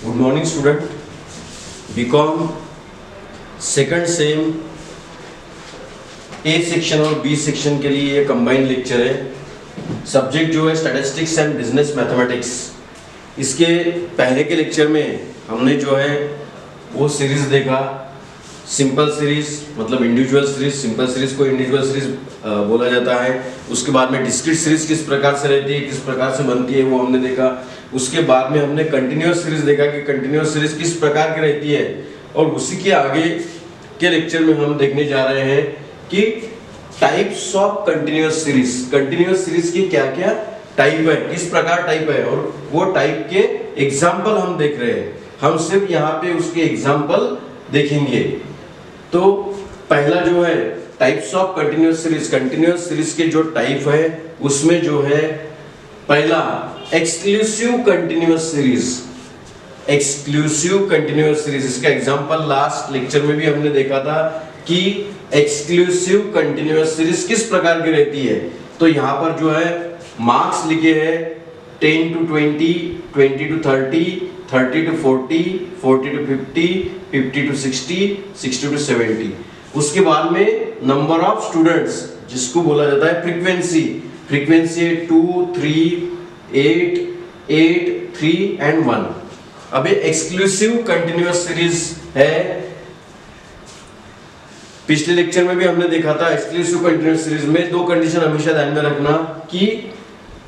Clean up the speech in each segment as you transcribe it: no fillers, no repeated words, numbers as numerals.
Good morning student. BCom second sem A section और B section के लिए ये कंबाइंड लेक्चर है। सब्जेक्ट जो है स्टैटिस्टिक्स एंड बिजनेस मैथमेटिक्स। इसके पहले के लेक्चर में हमने जो है वो सीरीज देखा, सिंपल सीरीज मतलब इंडिविजुअल सीरीज, सिंपल सीरीज को इंडिविजुअल सीरीज बोला जाता है। उसके बाद में डिस्क्रीट सीरीज किस प्रकार से रहती है, किस प्रकार से बनती है, वो हमने देखा। उसके बाद में हमने कंटिन्यूअस सीरीज देखा कि कंटिन्यूअस सीरीज किस प्रकार की रहती है। और उसी के आगे के लेक्चर में हम देखने जा रहे हैं कि types of continuous series. Continuous series की क्या क्या टाइप है, किस प्रकार टाइप है, और वो टाइप के एग्जाम्पल हम देख रहे हैं। हम सिर्फ यहाँ पे उसके एग्जाम्पल देखेंगे। तो पहला जो है types of continuous series. Continuous series के जो टाइप है उसमें जो है पहला exclusive continuous series. Exclusive continuous series, इसका एग्जांपल लास्ट लेक्चर में भी हमने देखा था कि एक्सक्लूसिव कंटिन्यूअस सीरीज किस प्रकार की रहती है। तो यहाँ पर जो है मार्क्स लिखे हैं 10 to 20, 20 to 30, 30 to 40, 40 to 50, 50 to 60, 60 to 70। उसके बाद में नंबर ऑफ स्टूडेंट्स जिसको बोला जाता है फ्रीक्वेंसी। Frequency 2, 3, 8, 8, 3 and 1। अब ये एक्सक्लूसिव कंटिन्यूअस सीरीज है। पिछले लेक्चर में भी हमने देखा था एक्सक्लूसिव कंटिन्यूअस सीरीज में दो कंडीशन हमेशा ध्यान में रखना कि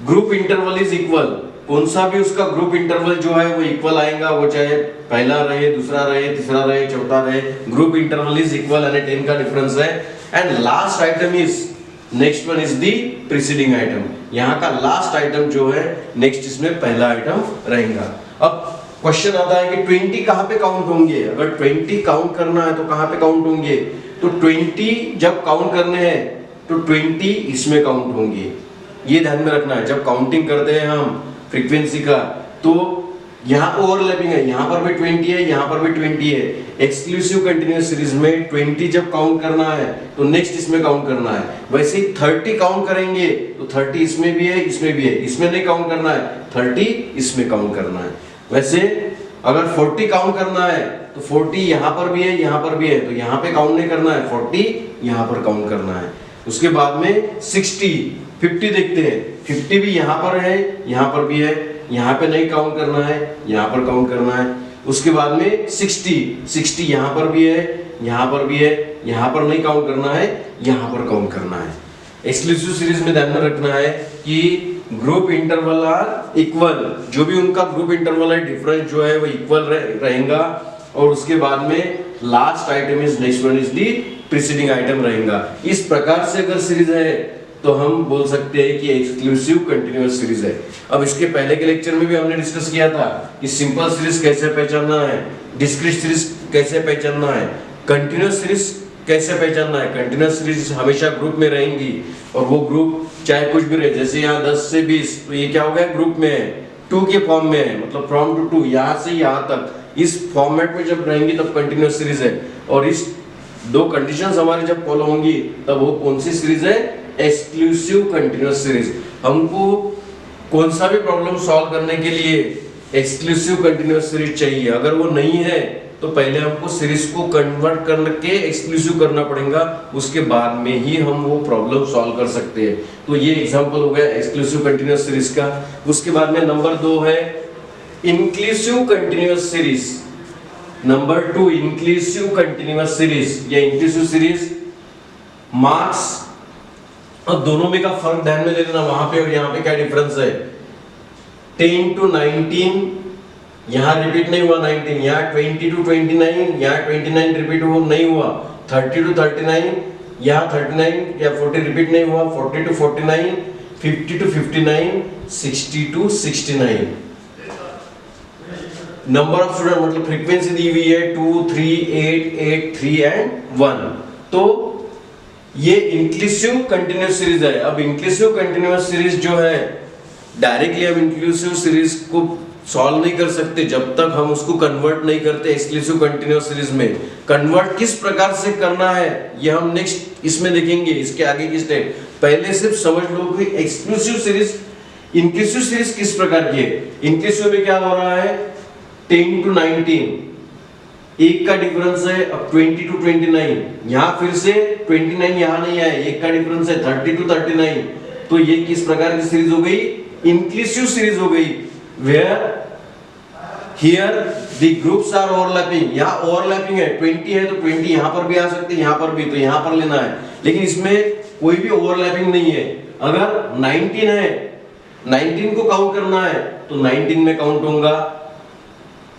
ग्रुप इंटरवल इज इक्वल। कौन सा भी उसका ग्रुप इंटरवल जो है वो इक्वल आएगा, वो चाहे पहला रहे, दूसरा रहे, तीसरा रहे, चौथा रहे, ग्रुप इंटरवल इज इक्वल यानी 10 का डिफरेंस है। And last item is next one is the preceding item. यहाँ का लास्ट आइटम जो है नेक्स्ट इसमें पहला आइटम रहेगा। अब क्वेश्चन आता है कि 20 कहाँ पे काउंट होंगे। अगर 20 काउंट करना है तो कहाँ पे काउंट होंगे। तो 20 जब काउंट करने हैं तो 20 इसमें काउंट होंगे। ये ध्यान में रखना है। जब काउंटिंग करते हैं हम फ्रीक्वेंसी का तो यहाँ ओवरलैपिंग है, यहाँ पर भी 20 है, यहाँ पर भी 20 है। एक्सक्लूसिव कंटिन्यूअस सीरीज में 20 जब काउंट करना है तो नेक्स्ट इसमें काउंट करना है। वैसे ही 30 काउंट करेंगे तो 30 इसमें भी है, इसमें भी है। इसमें नहीं काउंट करना है, 30 इसमें काउंट करना है। वैसे अगर 40 काउंट करना है तो 40 यहाँ पर भी है, यहाँ पर भी है, तो यहाँ पे काउंट नहीं करना है, 40 यहाँ पर काउंट करना है। उसके बाद में 60, 50 देखते हैं। 50 भी यहाँ पर है, यहाँ पर भी है, यहाँ पे नहीं काउंट करना है, यहाँ पर काउंट करना है। उसके बाद में 60 यहाँ पर भी है, यहाँ पर भी है, यहाँ पर नहीं काउंट करना है, यहाँ पर काउंट करना है। एक्सक्लूसिव सीरीज में ध्यान में रखना है कि ग्रुप इंटरवल आर इक्वल। जो भी उनका ग्रुप इंटरवल है डिफरेंस जो है वो इक्वल रहेगा। और उसके बाद में last item is next one is the preceding item रहेगा। इस प्रकार से अगर सीरीज है तो हम बोल सकते हैं कि एक्सक्लूसिव कंटिन्यूअस सीरीज है। अब इसके पहले के लेक्चर में भी हमने डिस्कस किया था कि सिंपल सीरीज कैसे पहचानना है, डिस्क्रीट सीरीज कैसे पहचानना है, कंटिन्यूअस सीरीज कैसे पहचानना है। कंटिन्यूअस सीरीज हमेशा ग्रुप में रहेंगी और वो ग्रुप चाहे कुछ भी रहे। जैसे यहाँ 10 से 20 तो ये क्या हो गया, ग्रुप में है, 2 के फॉर्म में है, मतलब फ्रॉम टू 2 यहाँ से यहाँ तक इस फॉर्मेट में जब रहेंगी तब कंटिन्यूअस सीरीज है। और इस दो कंडीशंस हमारी जब फॉलो होंगी तब वो कौन सी सीरीज है, एक्सक्लूसिव कंटिन्यूअस सीरीज। हमको कौन सा भी प्रॉब्लम सॉल्व करने के लिए एक्सक्लूसिव कंटिन्यूअस सीरीज चाहिए। अगर वो नहीं है तो पहले हमको सीरीज को कन्वर्ट करके एक्सक्लूसिव करना पड़ेगा, उसके बाद में ही हम वो प्रॉब्लम सॉल्व कर सकते हैं। तो ये एग्जांपल हो गया एक्सक्लूसिव कंटिन्यूअस सीरीज का। उसके बाद में नंबर 2 है inclusive continuous series. Number 2 inclusive continuous series. ये इंक्लूसिव सीरीज मार्क्स, अब दोनों में का फर्क ध्यान में लेना, वहां पे और यहाँ पे क्या डिफरेंस है। 10 to 19 यहाँ रिपीट नहीं हुआ 19, यहाँ 20 to 29, यहाँ 29 रिपीट नहीं हुआ। 30 to 39 यहाँ 39 या 40 रिपीट नहीं हुआ। 40 to 49, 50 to 59, 60 to 69। Number of student मतलब फ्रीक्वेंसी दी हुई है 2, 3, 8, 8, 3 and 1। तो ये इंक्लूसिव कंटिन्यूअस सीरीज है। अब इंक्लूसिव कंटिन्यूअस सीरीज जो है डायरेक्टली हम इंक्लूसिव सीरीज को सॉल्व नहीं कर सकते जब तक हम उसको कन्वर्ट नहीं करते एक्सक्लूसिव कंटिन्यूअस सीरीज में। कन्वर्ट किस प्रकार से करना है ये हम नेक्स्ट इसमें देखेंगे, इसके आगे की स्टेप। पहले सिर्फ समझ लो कि एक्सक्लूसिव सीरीज इंक्लूसिव सीरीज किस प्रकार की है। इंक्लूसिव में क्या हो रहा है, 10 to 19, एक का डिफरेंस है। अब 20 to 29, यहाँ फिर से 29 यहाँ नहीं आए, एक का डिफरेंस है 30 to 39। तो ये किस प्रकार की सीरीज हो गई? इंक्लूसिव सीरीज हो गई, where here the groups are overlapping. यहाँ ओवरलैपिंग है, 20 है तो 20 यहाँ पर भी आ सकती है, यहाँ पर भी, तो यहाँ पर लेना है, लेकिन इसमें कोई भी ओवरलैपिंग नहीं है। अगर 19 है, 19 को काउंट करना है तो 19 में काउंट होगा,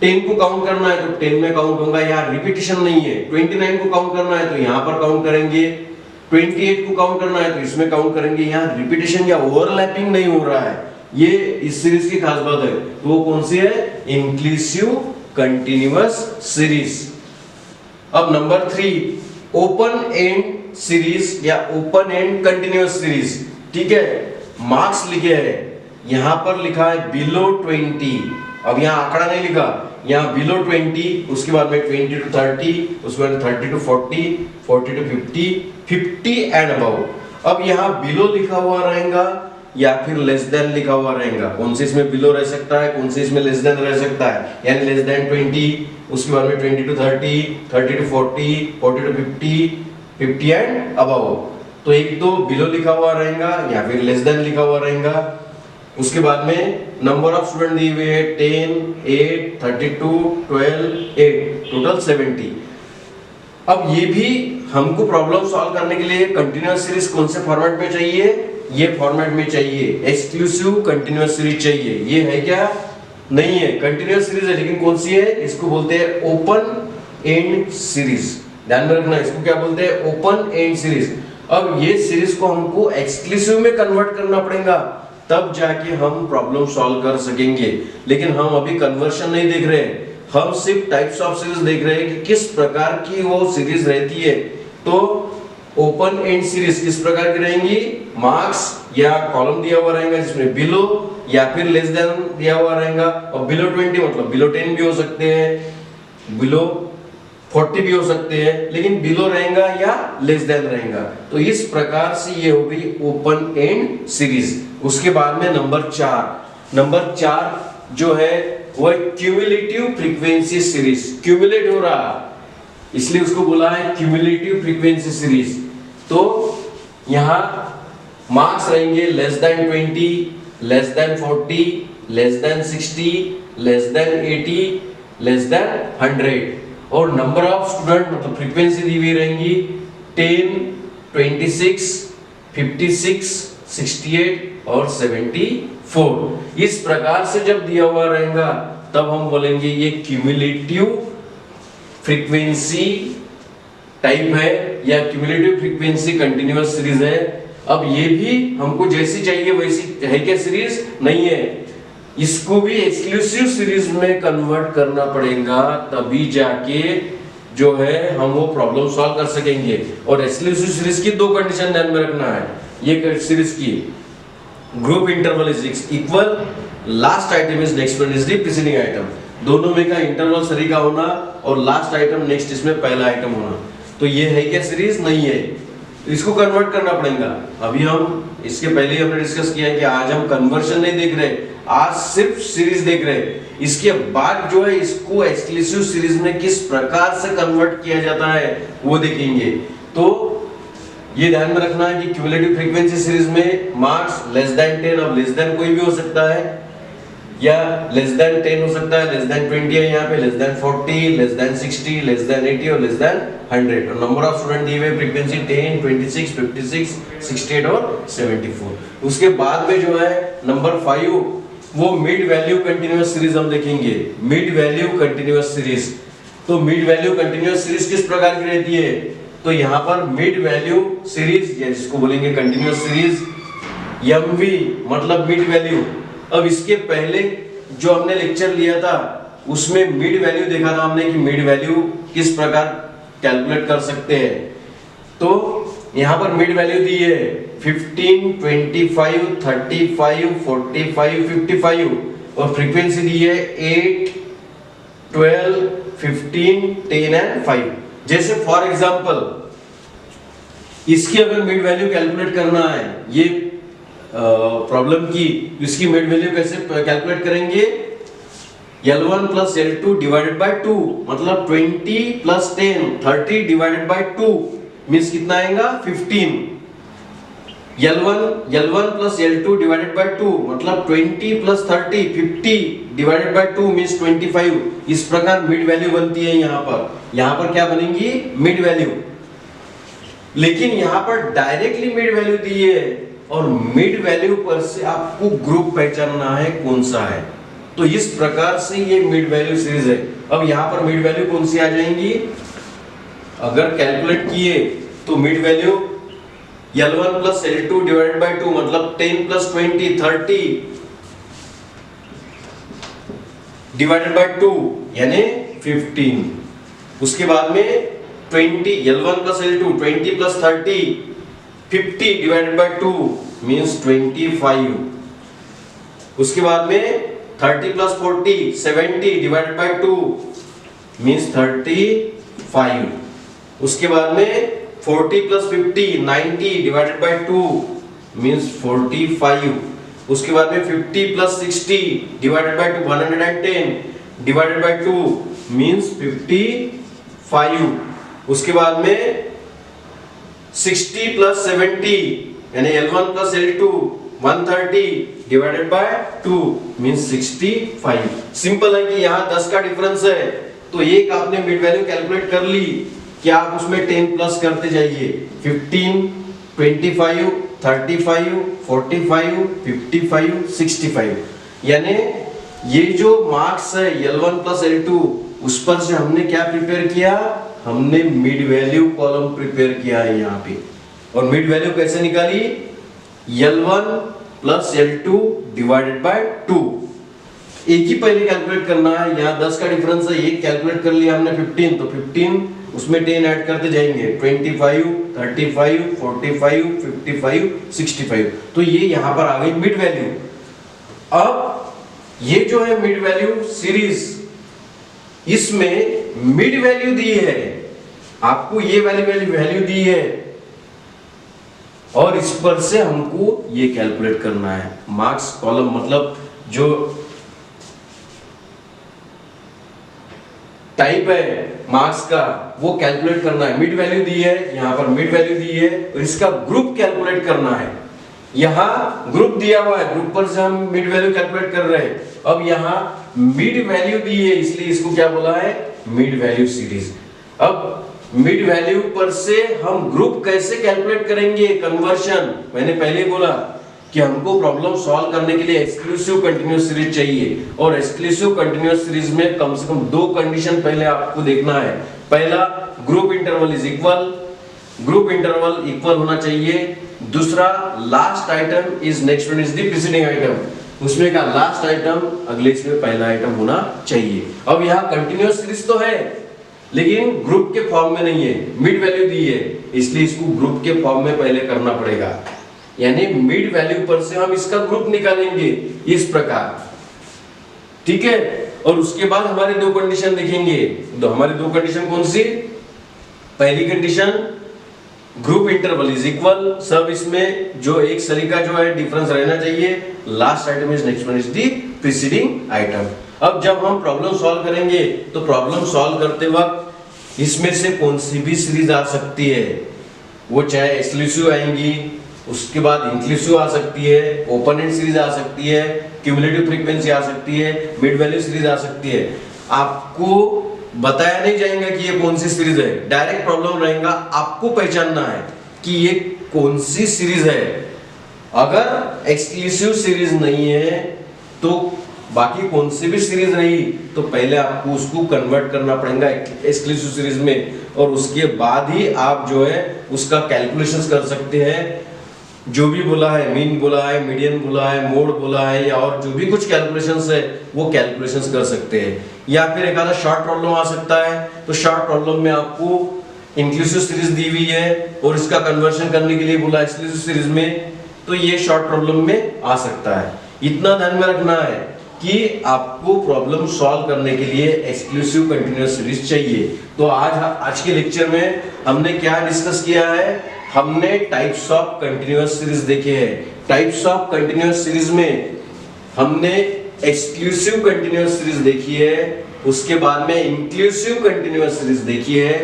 10 को काउंट करना है तो 10 में काउंट होगा, यहाँ रिपीटिशन नहीं है। 29 को काउंट करना है तो यहाँ पर काउंट करेंगे, 28 को काउंट करना है तो इसमें काउंट करेंगे, यहाँ रिपीटिशन या ओवरलैपिंग नहीं हो रहा है। ये इस सीरीज की खास बात है। तो वो कौन सी है? Inclusive continuous series. अब नंबर 3, ओपन एंड सीरीज या ओपन एंड कंटिन्यूअस सीरीज। ठीक है, मार्क्स लिखे हैं, यहां पर लिखा है बिलो 20। अब यहाँ आंकड़ा नहीं लिखा, यहाँ बिलो 20, उसके बाद में 20 to 30, उसके बाद 30 to 40, 40 to 50, 50 एंड अबव। अब यहाँ बिलो लिखा हुआ रहेगा या फिर लेस देन लिखा हुआ रहेगा। कौन से इसमें बिलो रह सकता है, कौन से इसमें लेस देन रह सकता है? यानी लेस देन 20, उसके बाद में 20 to 30, 30 to 40, 40 to 50, 50 and above. तो एक तो बिलो लिखा हुआ रहेगा या फिर लेस देन लिखा हुआ रहेगा। उसके बाद में नंबर ऑफ स्टूडेंट दिए हुए 10, 8, 32, 12, 8, टोटल 70। अब ये भी हमको प्रॉब्लम सॉल्व करने के लिए कंटिन्यूअस सीरीज कौन से फॉर्मेट में चाहिए? ये फॉर्मेट में चाहिए, एक्सक्लूसिव कंटिन्यूअस सीरीज चाहिए। ये है क्या? नहीं है, कंटिन्यूअस सीरीज है, लेकिन कौन सी है? इसको बोलते हैं ओपन एंड सीरीज। ध्यान में रखना, इसको क्या बोलते हैं? Open and series. अब ये सीरीज को हमको एक्सक्लूसिव में कन्वर्ट करना पड़ेगा, तब जाके हम प्रॉब्लम सॉल्व कर सकेंगे। लेकिन हम अभी कन्वर्शन नहीं देख रहे हैं, हम सिर्फ टाइप्स ऑफ सीरीज देख रहे हैं कि किस प्रकार की वो सीरीज रहती है। तो ओपन एंड सीरीज किस प्रकार की रहेंगी? मार्क्स या कॉलम दिया हुआ रहेगा जिसमें बिलो या फिर लेस देन दिया हुआ रहेगा। और बिलो 20 मतलब बिलो 10 भी हो सकते हैं, बिलो 40 भी हो सकते हैं, लेकिन बिलो रहेगा या लेस देन रहेगा। तो इस प्रकार से ये हो गई ओपन एंड सीरीज। उसके बाद में नंबर 4 जो है वो क्यूमुलेटिव फ्रीक्वेंसी सीरीज। क्यूमुलेट हो रहा, इसलिए उसको बोला है क्यूमुलेटिव फ्रीक्वेंसी सीरीज। तो यहाँ मार्क्स रहेंगे less than 20, less than 40, less than 60, less than 80, less than 100। और नंबर ऑफ स्टूडेंट मतलब फ्रीक्वेंसी दी हुई रहेंगी 10, 26, 56, 68 और 74। इस प्रकार से जब दिया हुआ रहेगा तब हम बोलेंगे ये क्यूमुलेटिव फ्रीक्वेंसी टाइप है या क्यूमुलेटिव फ्रीक्वेंसी कंटिन्यूअस सीरीज है। अब ये भी हमको जैसी चाहिए वैसी है क्या सीरीज? नहीं है, इसको भी एक्सक्लूसिव सीरीज में कन्वर्ट करना पड़ेगा, तभी जाके जो है हम वो प्रॉब्लम सॉल्व कर सकेंगे। और एक्सक्लूसिव सीरीज की 2 कंडीशन ध्यान में रखना है। ये सीरीज की group interval is equal, last item is next one is the preceding item. दोनों में का इंटरवल सरी का होना और लास्ट आइटम नेक्स्ट इसमें पहला आइटम होना। तो ये है क्या सीरीज? नहीं है, इसको कन्वर्ट करना पड़ेगा। अभी हम इसके पहले ही हमने डिस्कस किया कि आज हम कन्वर्शन नहीं देख रहे, आज सिर्फ सीरीज देख रहे हैं। इसके बाद जो है इसको एक्सक्लूसिव सीरीज में किस प्रकार से कन्वर्ट किया जाता है वो देखेंगे। तो ये ध्यान में रखना है कि क्यूमुलेटिव फ्रीक्वेंसी सीरीज में मार्क्स लेस देन 10, अब लेस देन कोई भी हो सकता है या लेस देन 10 हो सकता है, लेस देन 20 है यहाँ पे, less than 40, less than 60, less than 80 और लेस देन 100। और नंबर ऑफ स्टूडेंट दिए हुए फ्रीक्वेंसी 10, 26, 56, 68 और 74। उसके बाद में जो है नंबर 5 वो मिड वैल्यू कंटिन्यूअस सीरीज हम देखेंगे। मिड वैल्यू कंटिन्यूअस सीरीज, तो मिड वैल्यू कंटिन्यूअस सीरीज किस प्रकार की रहती है? तो यहाँ पर मिड वैल्यू सीरीज या जिसको बोलेंगे कंटिन्यूअस सीरीज, MV मतलब मिड वैल्यू। अब इसके पहले जो हमने लेक्चर लिया था उसमें मिड वैल्यू देखा था हमने कि मिड वैल्यू किस प्रकार कैलकुलेट कर सकते हैं। तो यहाँ पर मिड वैल्यू दी है 15, 25, 35, 45, 55 और फ्रीक्वेंसी दी है 8, 12, 15, 10 एंड 5। जैसे फॉर एग्जांपल इसकी अगर मिड वैल्यू कैलकुलेट करना है, ये प्रॉब्लम की, इसकी मिड वैल्यू कैसे कैलकुलेट करेंगे? L1 plus L2 divided by 2 मतलब 20 प्लस 10 30 डिवाइडेड बाय 2 मीन्स कितना आएगा 15। L1 plus L2 divided by 2 मतलब 20 प्लस 30 50 डिवाइडेड बाय 2 मीन्स 25। इस प्रकार मिड वैल्यू बनती है। यहाँ पर क्या बनेंगी मिड वैल्यू। लेकिन यहाँ पर डायरेक्टली मिड वैल्यू दी है और मिड वैल्यू पर से आपको ग्रुप पहचानना है कौन सा है। तो इस प्रकार से ये मिड वैल्यू सीरीज है। अब यहाँ पर मिड वैल्यू कौन सी आ जाएंगी, अगर कैलकुलेट किए तो mid value L1 plus L2 divided by 2 मतलब 10 प्लस 20 30 डिवाइडेड बाय 2 यानी 15। उसके बाद में 20 L1 plus L2 20 plus 30 50 divided by 2 means 25। उसके बाद में 30 प्लस 40 70 डिवाइडेड बाय 2 मींस 35। उसके बाद में 40 प्लस 50 90 डिवाइडेड बाय 2 मींस 45। उसके बाद में 50 plus 60 divided by 2 110 divided by 2 means 55। उसके बाद में 60 प्लस 70 यानी L1 plus L2 130 divided by 2 means 65। Simple है कि यहाँ 10 का डिफरेंस है तो एक आपने मिड वैल्यू कैलकुलेट कर ली कि आप उसमें 10 प्लस करते जाइए 15 25 35 45 55 65। यानी ये जो मार्क्स है L1 प्लस L2 उस पर से हमने क्या प्रिपेयर किया, हमने मिड वैल्यू कॉलम प्रिपेयर किया है यहाँ पे। और मिड वैल्यू कैसे निकाली, L1 plus L2 divided by 2। एक ही पहले कैलकुलेट करना है, यहाँ 10 का डिफरेंस है, एक कैलकुलेट कर लिया हमने 15 तो 15 उसमें 10 ऐड करते जाएंगे 25 35 45 55 65। तो ये यहाँ पर आ गई मिड वैल्यू। अब ये जो है मिड वैल्यू सीरीज, इसमें मिड वैल्यू दी है, आपको ये वैल्यू दी है और इस पर से हमको ये कैलकुलेट करना है मार्क्स कॉलम, मतलब जो टाइप है मार्क्स का वो कैलकुलेट करना है। मिड वैल्यू दी है, यहां पर मिड वैल्यू दी है और इसका ग्रुप कैलकुलेट करना है। यहां ग्रुप दिया हुआ है, ग्रुप पर से हम मिड वैल्यू कैलकुलेट कर रहे हैं। अब यहां मिड वैल्यू दी है इसलिए इसको क्या बोला है, मिड वैल्यू सीरीज। अब मिड वैल्यू पर से हम ग्रुप कैसे कैलकुलेट करेंगे, कन्वर्शन। मैंने पहले बोला कि हमको प्रॉब्लम सॉल्व करने के लिए एक्सक्लूसिव कंटीन्यूअस सीरीज चाहिए और एक्सक्लूसिव कंटीन्यूअस सीरीज में कम से कम 2 कंडीशन पहले आपको देखना है। पहला, group interval is equal, group interval equal होना चाहिए। दूसरा, last item is next one is the preceding item, उसमें का लास्ट आइटम अगले इसमें पहला आइटम होना चाहिए। अब यहाँ कंटीन्यूअस सीरीज तो है लेकिन ग्रुप के फॉर्म में नहीं है, मिड वैल्यू दी है इसलिए इसको ग्रुप के फॉर्म में पहले करना पड़ेगा। यानी मिड वैल्यू पर से हम इसका ग्रुप निकालेंगे इस प्रकार, ठीक है। और उसके बाद हमारी 2 कंडीशन देखेंगे। तो हमारी 2 कंडीशन कौन सी, पहली condition group interval is equal, सब इसमें जो एक सरी का जो है डिफरेंस रहना चाहिए, last item is next one is the preceding item. अब जब हम प्रॉब्लम सॉल्व करेंगे तो प्रॉब्लम सॉल्व करते वक्त इसमें से कौन सी भी सीरीज आ सकती है, वो चाहे एक्सक्लूसिव आएंगी, उसके बाद इंक्लूसिव आ सकती है, ओपोनेंट सीरीज आ सकती है, क्यूमुलेटिव फ्रीक्वेंसी आ सकती है, मिड वैल्यू सीरीज आ सकती है। आपको बताया नहीं जाएगा कि ये कौन सी सीरीज है, डायरेक्ट प्रॉब्लम रहेगा, आपको पहचानना है कि ये कौन सी सीरीज है। अगर एक्सक्लूसिव सीरीज नहीं है तो बाकी कौन सी भी सीरीज रही तो पहले आपको उसको कन्वर्ट करना पड़ेगा एक्सक्लूसिव सीरीज में, और उसके बाद ही आप जो है उसका कैलकुलेशंस कर सकते हैं। जो भी बोला है, मीन बोला है, मीडियन बोला है, मोड बोला है, या और जो भी कुछ कैलकुलेशंस है वो कैलकुलेशंस कर सकते हैं। या फिर एक आधा शॉर्ट प्रॉब्लम आ सकता है तो शॉर्ट प्रॉब्लम में आपको इंक्लूसिव सीरीज दी हुई है और इसका कन्वर्शन करने के लिए बोला एक्सक्लूसिव सीरीज में, तो ये शॉर्ट प्रॉब्लम में आ सकता है। इतना ध्यान में रखना है कि आपको प्रॉब्लम सॉल्व करने के लिए एक्सक्लूसिव कंटीन्यूअस सीरीज चाहिए। तो आज के लेक्चर में हमने क्या डिस्कस किया है, हमने टाइप्स ऑफ कंटीन्यूअस सीरीज देखे हैं। टाइप्स ऑफ कंटीन्यूअस सीरीज में हमने एक्सक्लूसिव कंटिन्यूअस सीरीज देखी है, उसके बाद में इंक्लूसिव कंटिन्यूअस सीरीज देखी है,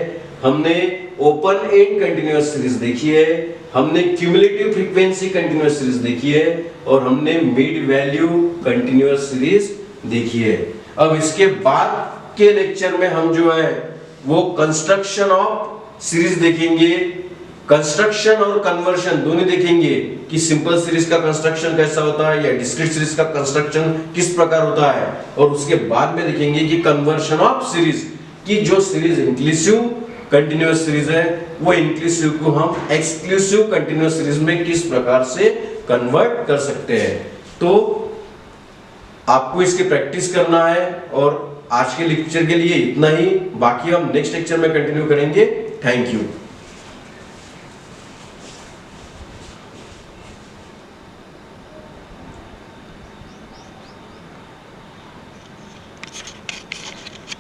हमने ओपन एंड कंटिन्यूअस सीरीज देखी है, हमने क्यूमुलेटिव फ्रीक्वेंसी कंटिन्यूअस सीरीज देखी है और हमने मिड वैल्यू कंटिन्यूअस सीरीज देखी है। अब इसके बाद के लेक्चर में हम जो है वो कंस्ट्रक्शन ऑफ सीरीज देखेंगे, कंस्ट्रक्शन और कन्वर्शन दोनों देखेंगे कि सिंपल सीरीज का कंस्ट्रक्शन कैसा होता है या डिस्क्रीट सीरीज का कंस्ट्रक्शन किस प्रकार होता है, और उसके बाद में देखेंगे कि कन्वर्शन ऑफ सीरीज की जो सीरीज इंक्लूसिव कंटिन्यूअस सीरीज है वो इंक्लूसिव को हम एक्सक्लूसिव कंटिन्यूअस सीरीज में किस प्रकार से कन्वर्ट कर सकते हैं। तो आपको इसकी प्रैक्टिस करना है और आज के लेक्चर के लिए इतना ही, बाकी हम नेक्स्ट लेक्चर में कंटिन्यू करेंगे। Thank you.